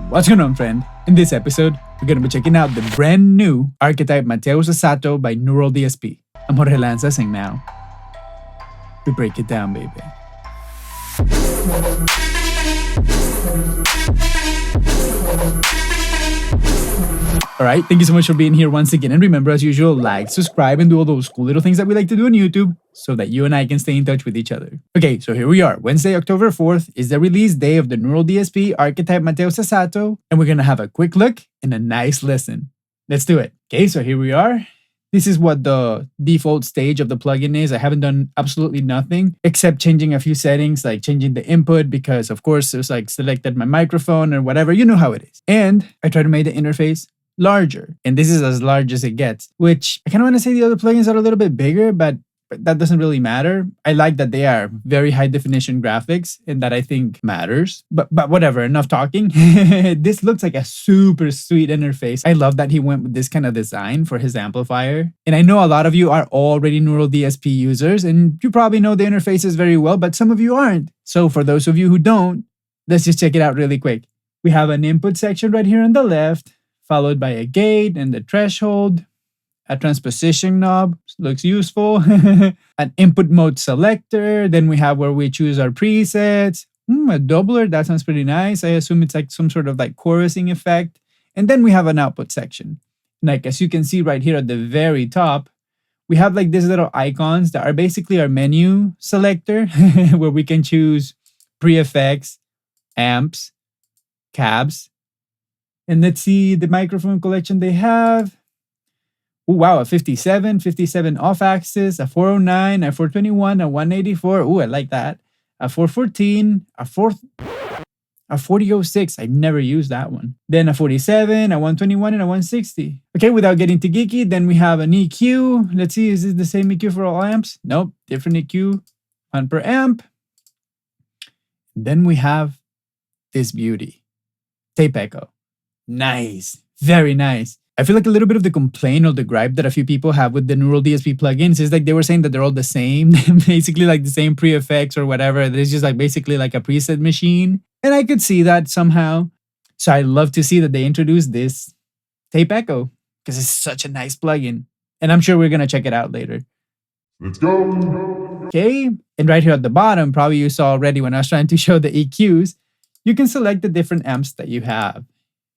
What's going on, friend? In this episode, we're going to be checking out the brand new ARCHETYPE Mateus Asato by Neural DSP. I'm Jorge Lanza saying now, we break it down, baby. Alright, thank you so much for being here once again. And remember, as usual, like, subscribe, and do all those cool little things that we like to do on YouTube so that you and I can stay in touch with each other. Okay, so here we are. Wednesday, October 4th is the release day of the Neural DSP ARCHETYPE Mateus Asato, and we're going to have a quick look and a nice listen. Let's do it. Okay, so here we are. This is what the default stage of the plugin is. I haven't done absolutely nothing except changing a few settings, like changing the input because, of course, it was like selected my microphone or whatever. You know how it is. And I tried to make the interface larger, and this is as large as it gets, which I kind of want to say the other plugins are a little bit bigger, but that doesn't really matter. I like that they are very high definition graphics, and that I think matters, but whatever, enough talking. This looks like a super sweet interface. I love that he went with this kind of design for his amplifier, and I know a lot of you are already Neural DSP users, and you probably know the interfaces very well, but some of you aren't. So for those of you who don't, let's just check it out really quick. We have an input section right here on the left, followed by a gate and the threshold, a transposition knob, looks useful, an input mode selector, then we have where we choose our presets, a doubler, that sounds pretty nice. I assume it's like some sort of like chorusing effect, and then we have an output section. Like as you can see right here at the very top, we have like these little icons that are basically our menu selector, where we can choose pre-effects, amps, cabs. And let's see the microphone collection they have. Oh, wow, a 57 off axis, a 409, a 421, a 184. Oh, I like that. A 414, a 4006. I never used that one. Then a 47, a 121, and a 160. Okay, without getting too geeky, then we have an EQ. Let's see, is this the same EQ for all amps? Nope, different EQ, one per amp. Then we have this beauty, tape echo. Nice. Very nice. I feel like a little bit of the complaint or the gripe that a few people have with the Neural DSP plugins is like they were saying that they're all the same, basically like the same pre-effects or whatever. It's just like basically like a preset machine. And I could see that somehow. So I love to see that they introduced this tape echo because it's such a nice plugin. And I'm sure we're going to check it out later. Let's go. Okay. And right here at the bottom, probably you saw already when I was trying to show the EQs, you can select the different amps that you have.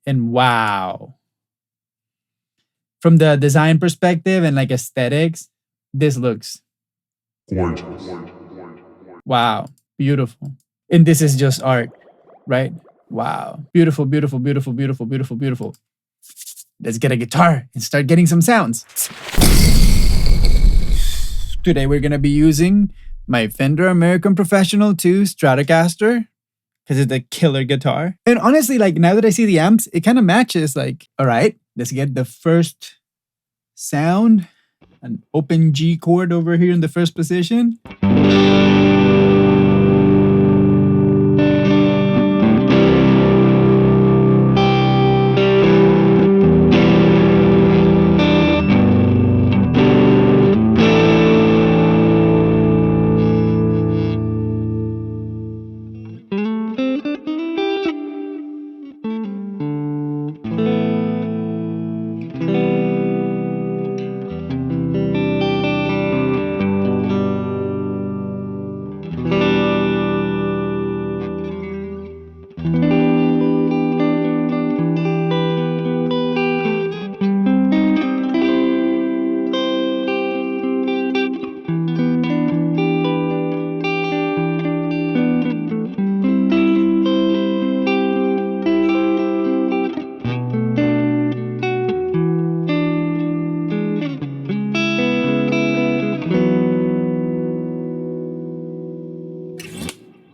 And wow, from the design perspective and like aesthetics, this looks gorgeous. Wow, beautiful. And this is just art, right? Wow, beautiful, beautiful, beautiful, beautiful, beautiful, beautiful. Let's get a guitar and start getting some sounds. Today we're gonna be using my Fender American Professional 2 Stratocaster, because it's a killer guitar. And honestly, like now that I see the amps, it kind of matches. Like, all right, let's get the first sound. An open G chord over here in the first position.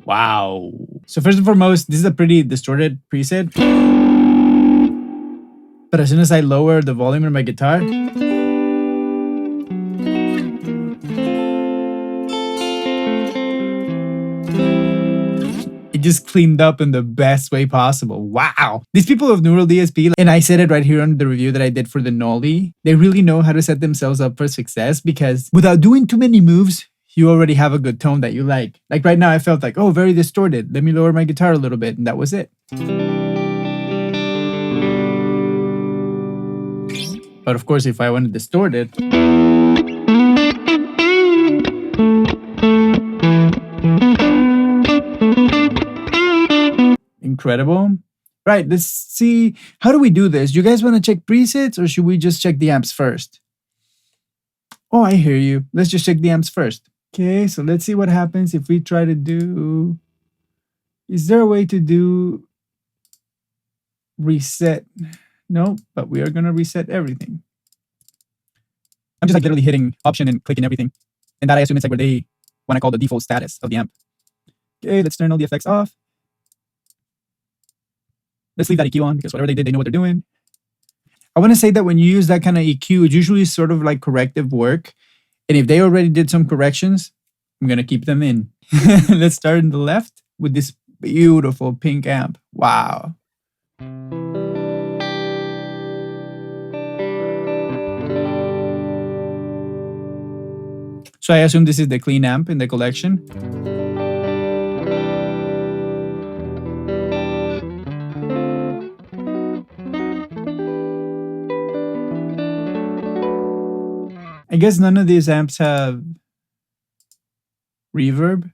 Wow. So first and foremost, this is a pretty distorted preset. But as soon as I lower the volume on my guitar, it just cleaned up in the best way possible. Wow. These people of Neural DSP, and I said it right here on the review that I did for the Nolly, they really know how to set themselves up for success, because without doing too many moves, you already have a good tone that you like. Like right now, I felt like, oh, very distorted. Let me lower my guitar a little bit, and that was it. But of course, if I want to distort it, incredible. Right, let's see. How do we do this? You guys want to check presets or should we just check the amps first? Oh, I hear you. Let's just check the amps first. Okay, so let's see what happens if we try to do... Is there a way to do reset? No, but we are going to reset everything. I'm just like literally hitting option and clicking everything. And that I assume it's like where they want to call the default status of the amp. Okay, let's turn all the effects off. Let's leave that EQ on because whatever they did, they know what they're doing. I want to say that when you use that kind of EQ, it's usually sort of like corrective work. And if they already did some corrections, I'm going to keep them in. Let's start in the left with this beautiful pink amp. Wow. So I assume this is the clean amp in the collection. I guess none of these amps have reverb.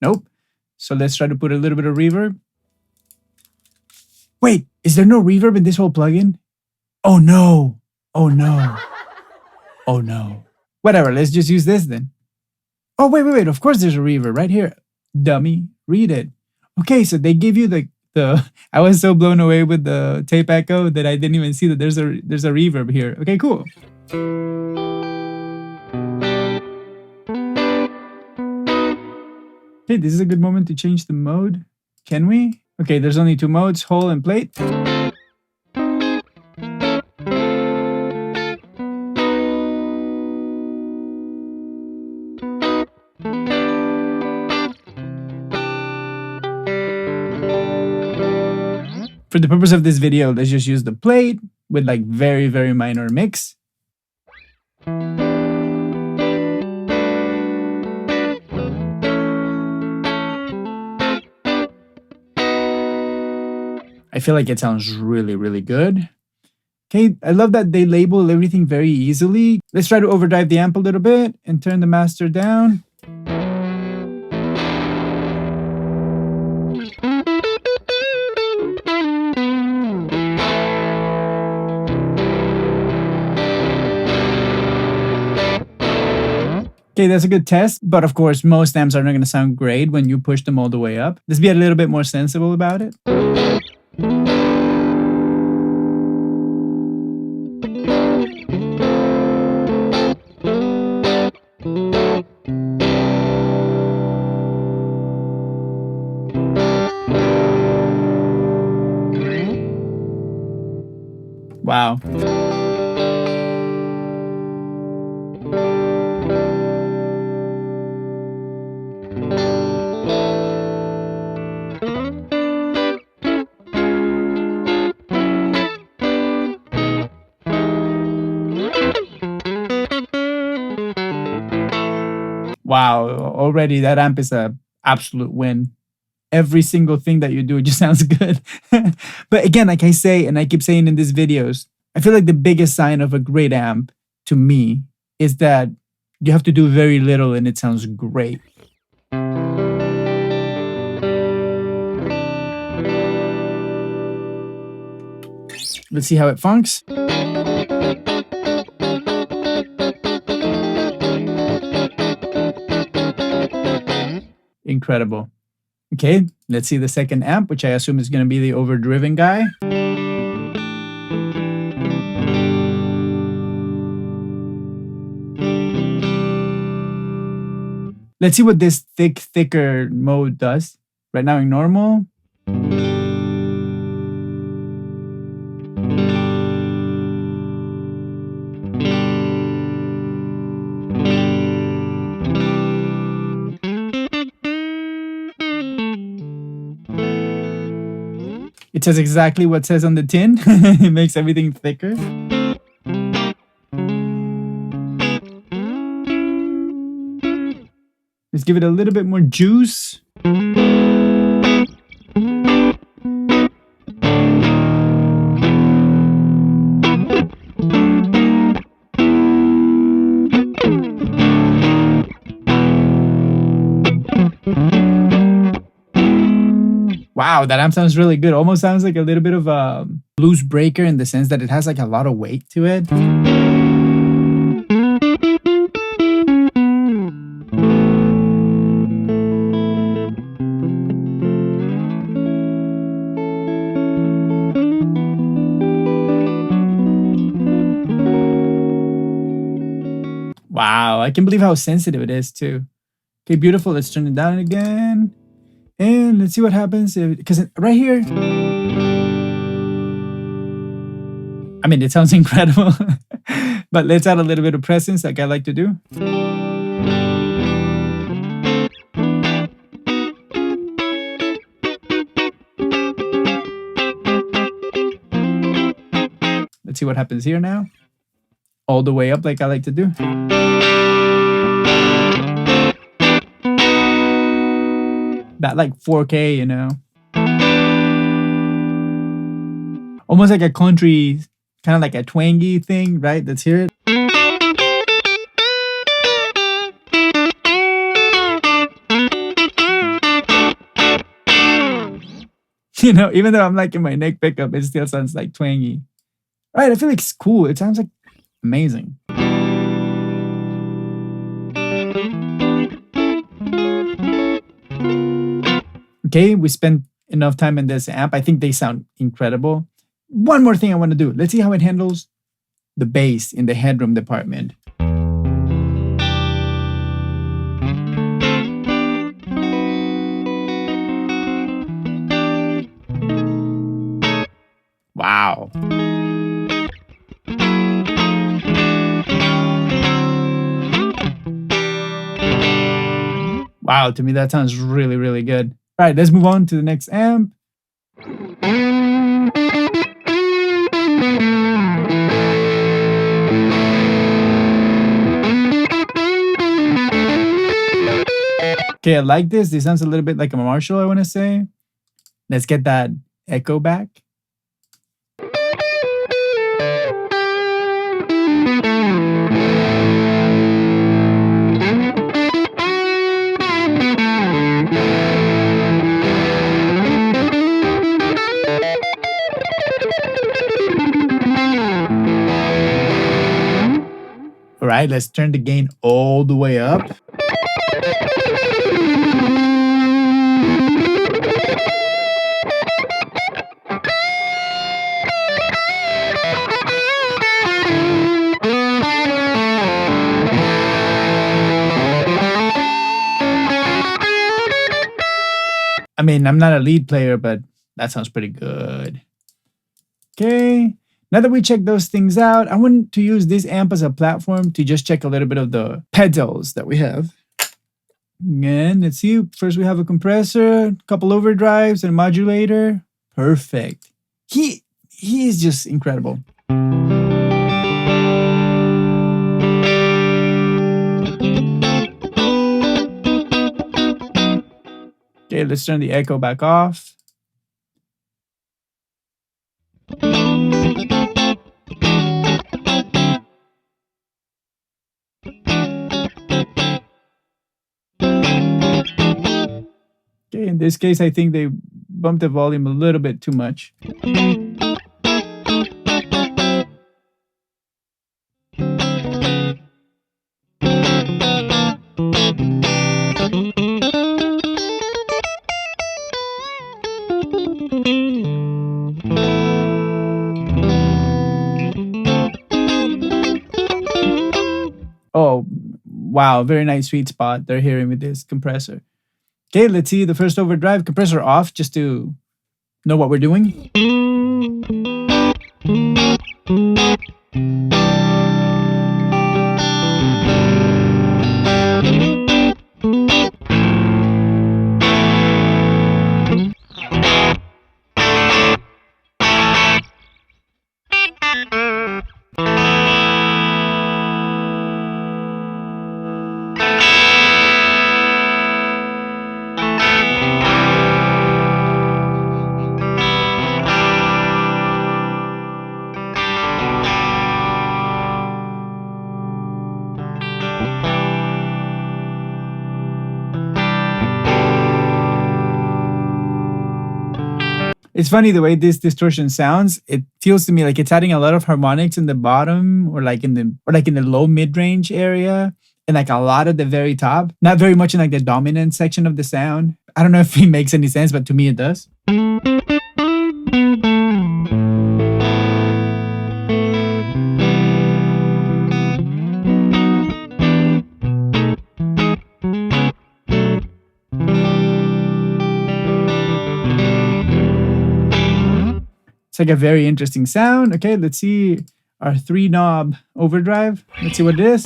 Nope. So let's try to put a little bit of reverb. Wait, is there no reverb in this whole plugin? Oh no. Oh no. Oh no. Whatever, let's just use this then. Oh, wait. Of course there's a reverb right here. Dummy, read it. Okay, so they give you the I was so blown away with the tape echo that I didn't even see that there's a reverb here. Okay, cool. Okay, this is a good moment to change the mode. Can we? Okay, there's only two modes, whole and plate. For the purpose of this video, let's just use the plate with like very, very minor mix. I feel like it sounds really, really good. Okay, I love that they label everything very easily. Let's try to overdrive the amp a little bit and turn the master down. Okay, that's a good test, but of course, most amps are not going to sound great when you push them all the way up. Let's be a little bit more sensible about it. Wow. Wow, already that amp is a absolute win. Every single thing that you do just sounds good. But again, like I say, and I keep saying in these videos, I feel like the biggest sign of a great amp to me is that you have to do very little and it sounds great. Let's see how it funks. Incredible. Okay, let's see the second amp, which I assume is going to be the overdriven guy. Let's see what this thicker mode does. Right now in normal. It says exactly what says on the tin. It makes everything thicker. Let's give it a little bit more juice. Wow, that amp sounds really good. Almost sounds like a little bit of a blues breaker in the sense that it has like a lot of weight to it. Wow, I can't believe how sensitive it is too. Okay, beautiful. Let's turn it down again. And let's see what happens because right here, I mean, it sounds incredible. But let's add a little bit of presence like I like to do. Let's see what happens here now. All the way up like I like to do. That like 4K, you know. Almost like a country, kind of like a twangy thing, right? Let's hear it. You know, even though I'm like in my neck pickup, it still sounds like twangy. Right, I feel like it's cool. It sounds like amazing. Okay, we spent enough time in this amp. I think they sound incredible. One more thing I want to do. Let's see how it handles the bass in the headroom department. Wow. Wow, to me that sounds really, really good. All right, let's move on to the next amp. Okay, I like this. This sounds a little bit like a Marshall, I want to say. Let's get that echo back. All right, let's turn the gain all the way up. I mean, I'm not a lead player, but that sounds pretty good. Okay. Now that we checked those things out, I want to use this amp as a platform to just check a little bit of the pedals that we have. And let's see. First, we have a compressor, a couple overdrives, and a modulator. Perfect. He is just incredible. Okay, let's turn the echo back off. Okay, in this case, I think they bumped the volume a little bit too much. Oh, wow, very nice sweet spot they're hearing with this compressor. Okay, let's see the first overdrive, compressor off, just to know what we're doing. It's funny the way this distortion sounds. It feels to me like it's adding a lot of harmonics in the bottom or like in the low mid-range area and like a lot at the very top. Not very much in like the dominant section of the sound. I don't know if it makes any sense, but to me it does. It's like a very interesting sound. Okay, let's see our 3-knob overdrive. Let's see what it is.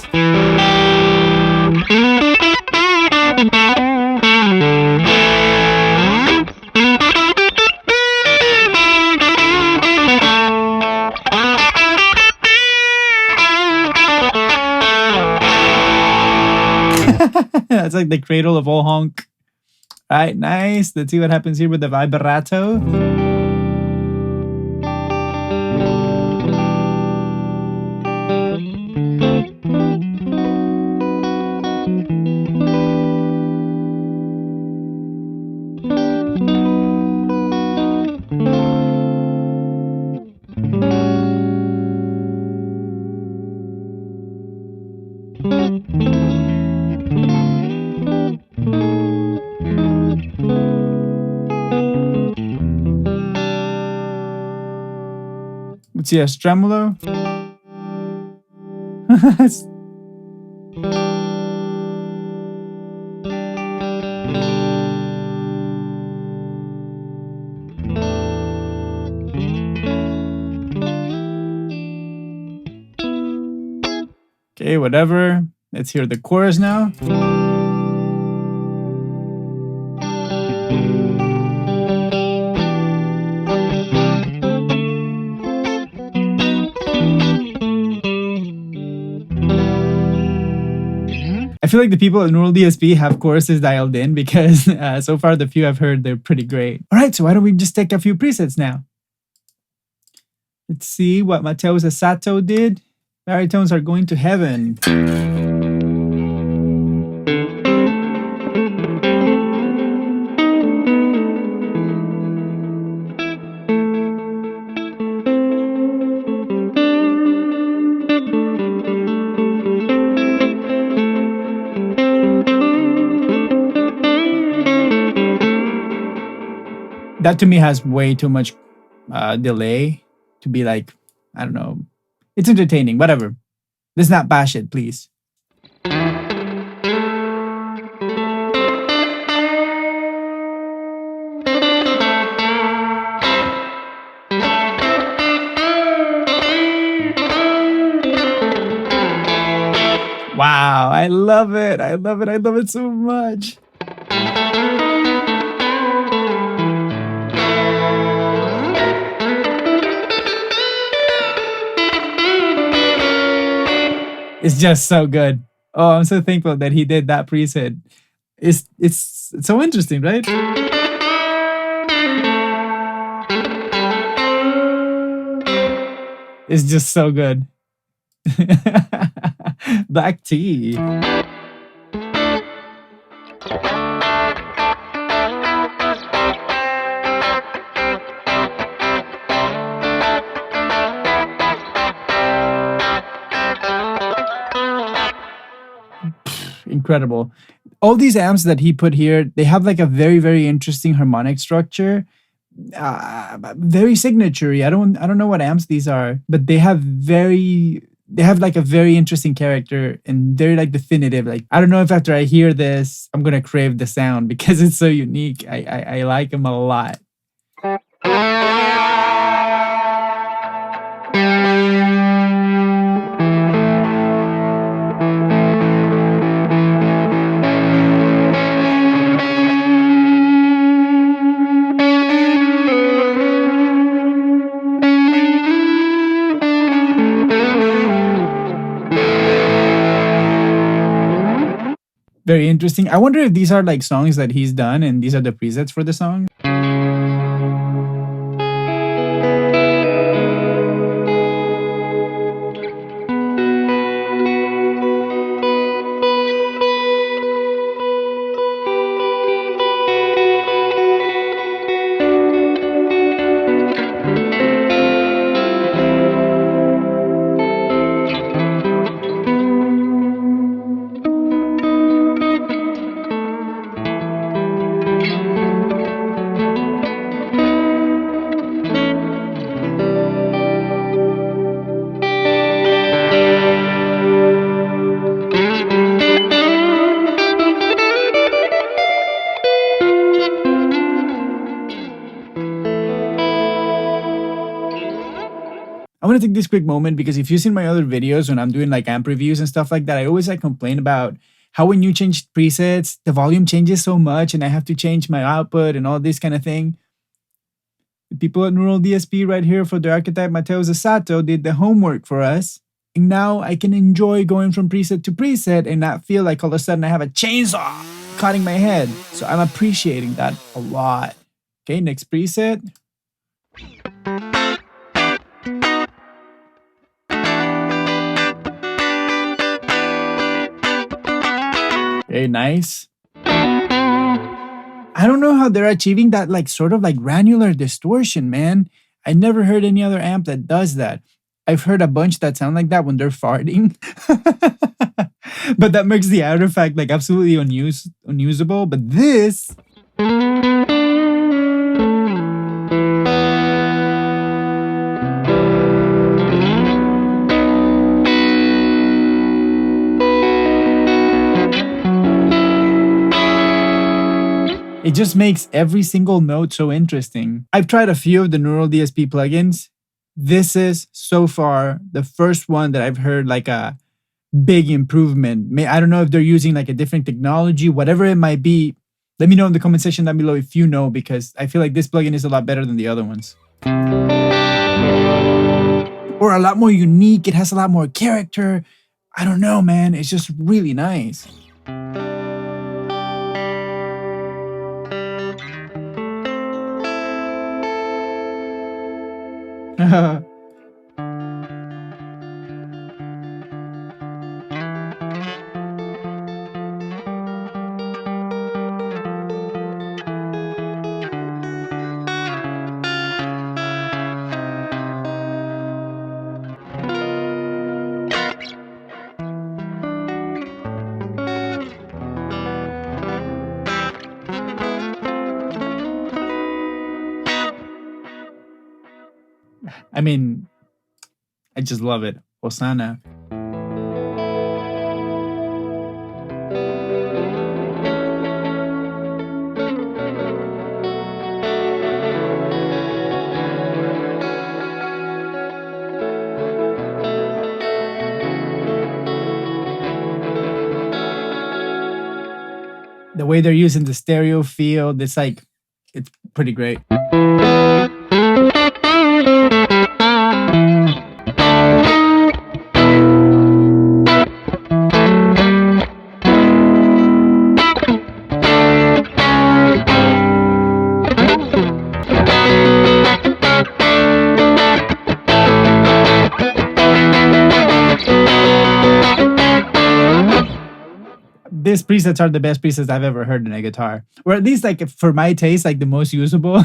That's like the cradle of all honk. All right, nice. Let's see what happens here with the vibrato. Let's see a tremolo. Okay, whatever. Let's hear the chorus now. I feel like the people at Neural DSP have choruses dialed in because so far the few I've heard, they're pretty great. All right, so why don't we just take a few presets now? Let's see what Mateus Asato did. Baritones are going to heaven. That to me has way too much delay to be like, I don't know. It's entertaining, whatever. Let's not bash it, please. Wow, I love it. I love it. I love it so much. It's just so good. Oh, I'm so thankful that he did that preset. It's so interesting, right? It's just so good. Black tea. Incredible. All these amps that he put here, they have like a very, very interesting harmonic structure. Very signature-y. I don't know what amps these are, but they have like a very interesting character and very like definitive. Like, I don't know if after I hear this, I'm gonna crave the sound because it's so unique. I like them a lot. Very interesting. I wonder if these are like songs that he's done and these are the presets for the song. I want to take this quick moment because if you've seen my other videos when I'm doing like amp reviews and stuff like that, I always like complain about how when you change presets, the volume changes so much and I have to change my output and all this kind of thing. The people at Neural DSP right here for the ARCHETYPE Mateus Asato did the homework for us. And now I can enjoy going from preset to preset and not feel like all of a sudden I have a chainsaw cutting my head. So I'm appreciating that a lot. Okay, next preset. Okay, nice. I don't know how they're achieving that like sort of like granular distortion, man. I never heard any other amp that does that. I've heard a bunch that sound like that when they're farting. But that makes the artifact like absolutely unusable. But this... it just makes every single note so interesting. I've tried a few of the Neural DSP plugins. This is so far the first one that I've heard like a big improvement. I don't know if they're using like a different technology, whatever it might be. Let me know in the comment section down below if you know, because I feel like this plugin is a lot better than the other ones. Or a lot more unique. It has a lot more character. I don't know, man. It's just really nice. I mean, I just love it. Hosanna. The way they're using the stereo field, it's pretty great. These presets are the best presets I've ever heard in a guitar. Or at least like for my taste, like the most usable.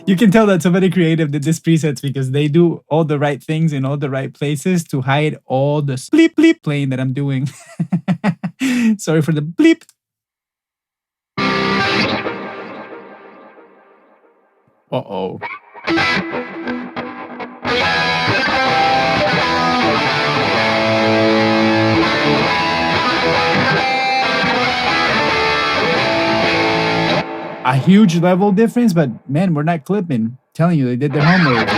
You can tell that somebody creative did these presets because they do all the right things in all the right places to hide all the bleep bleep playing that I'm doing. Sorry for the bleep. Uh-oh. A huge level difference, but man, we're not clipping. Telling you, they did their homework.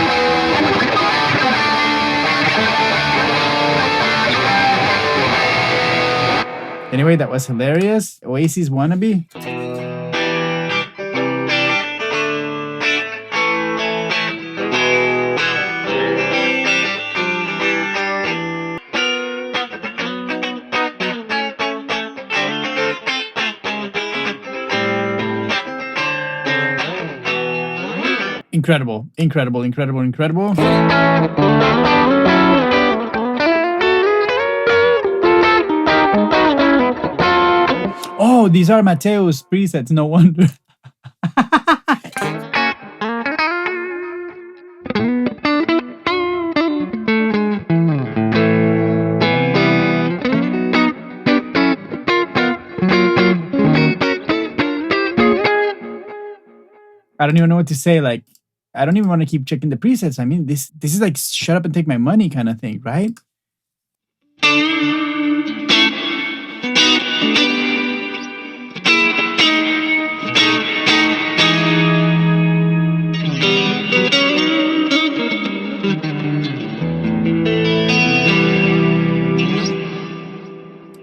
Anyway, that was hilarious. Oasis wannabe. Incredible, incredible, incredible, incredible. Oh, these are Mateus presets, no wonder. I don't even know what to say, like, I don't even want to keep checking the presets. I mean, this is like shut up and take my money kind of thing, right?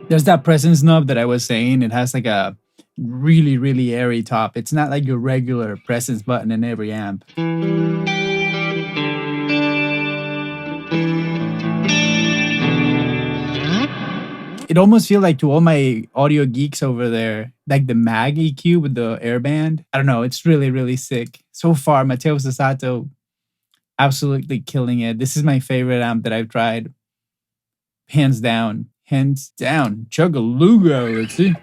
There's that presence knob that I was saying. It has like a really, really airy top. It's not like your regular presence button in every amp. It almost feels like, to all my audio geeks over there, like the mag EQ with the airband. I don't know. It's really, really sick. So far, Mateus Asato, absolutely killing it. This is my favorite amp that I've tried. Hands down. Hands down. Chugga-luga. Let's see.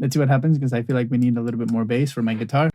Let's see what happens, because I feel like we need a little bit more bass for my guitar.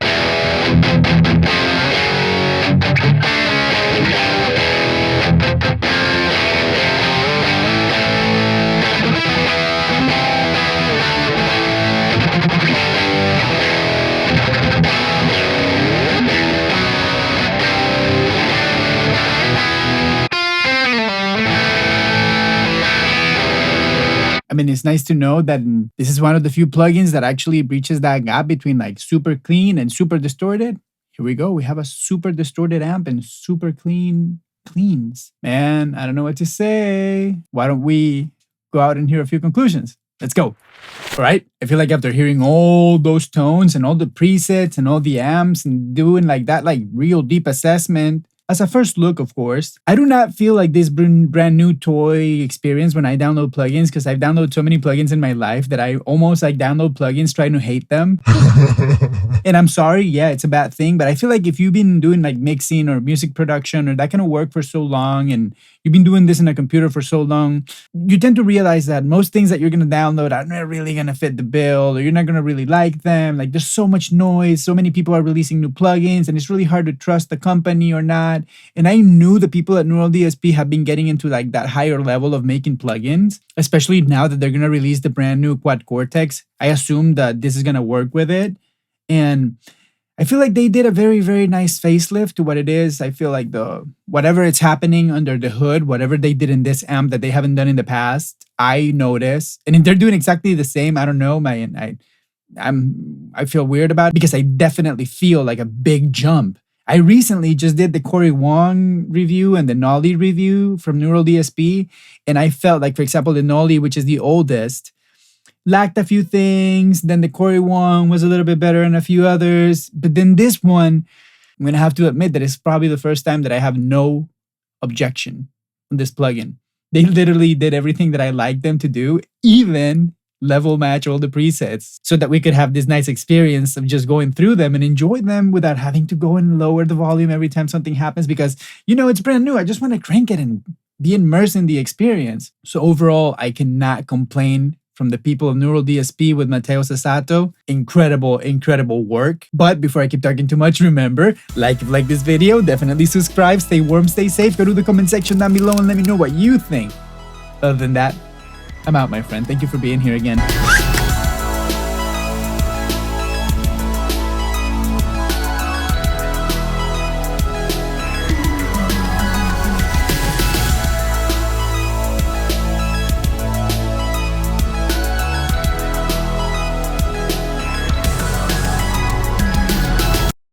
I mean, it's nice to know that this is one of the few plugins that actually breaches that gap between like super clean and super distorted. Here we go. We have a super distorted amp and super clean cleans. Man, I don't know what to say. Why don't we go out and hear a few conclusions? Let's go. All right. I feel like after hearing all those tones and all the presets and all the amps and doing like that, like real deep assessment, as a first look, of course, I do not feel like this brand new toy experience when I download plugins, because I've downloaded so many plugins in my life that I almost like download plugins trying to hate them. And I'm sorry, yeah, it's a bad thing, but I feel like if you've been doing like mixing or music production or that kind of work for so long, and you've been doing this in a computer for so long, you tend to realize that most things that you're going to download are not really going to fit the bill, or you're not going to really like them. Like, there's so much noise, so many people are releasing new plugins, and it's really hard to trust the company or not. And I knew the people at Neural DSP have been getting into like that higher level of making plugins, especially now that they're going to release the brand new Quad Cortex. I assume that this is going to work with it. And I feel like they did a very, very nice facelift to what it is. I feel like whatever it's happening under the hood, whatever they did in this amp that they haven't done in the past, I notice. And if they're doing exactly the same, I don't know, I feel weird about it, because I definitely feel like a big jump. I recently just did the Corey Wong review and the Nolly review from Neural DSP, and I felt like, for example, the Nolly, which is the oldest, lacked a few things. Then the Corey Wong was a little bit better and a few others. But then this one, I'm going to have to admit that it's probably the first time that I have no objection on this plugin. They literally did everything that I like them to do, even level match all the presets, so that we could have this nice experience of just going through them and enjoy them without having to go and lower the volume every time something happens, because, you know, it's brand new. I just want to crank it and be immersed in the experience. So overall, I cannot complain from the people of Neural DSP with Mateus Asato. Incredible, incredible work. But before I keep talking too much, remember, if you like this video, definitely subscribe, stay warm, stay safe, go to the comment section down below and let me know what you think. Other than that, I'm out, my friend. Thank you for being here again.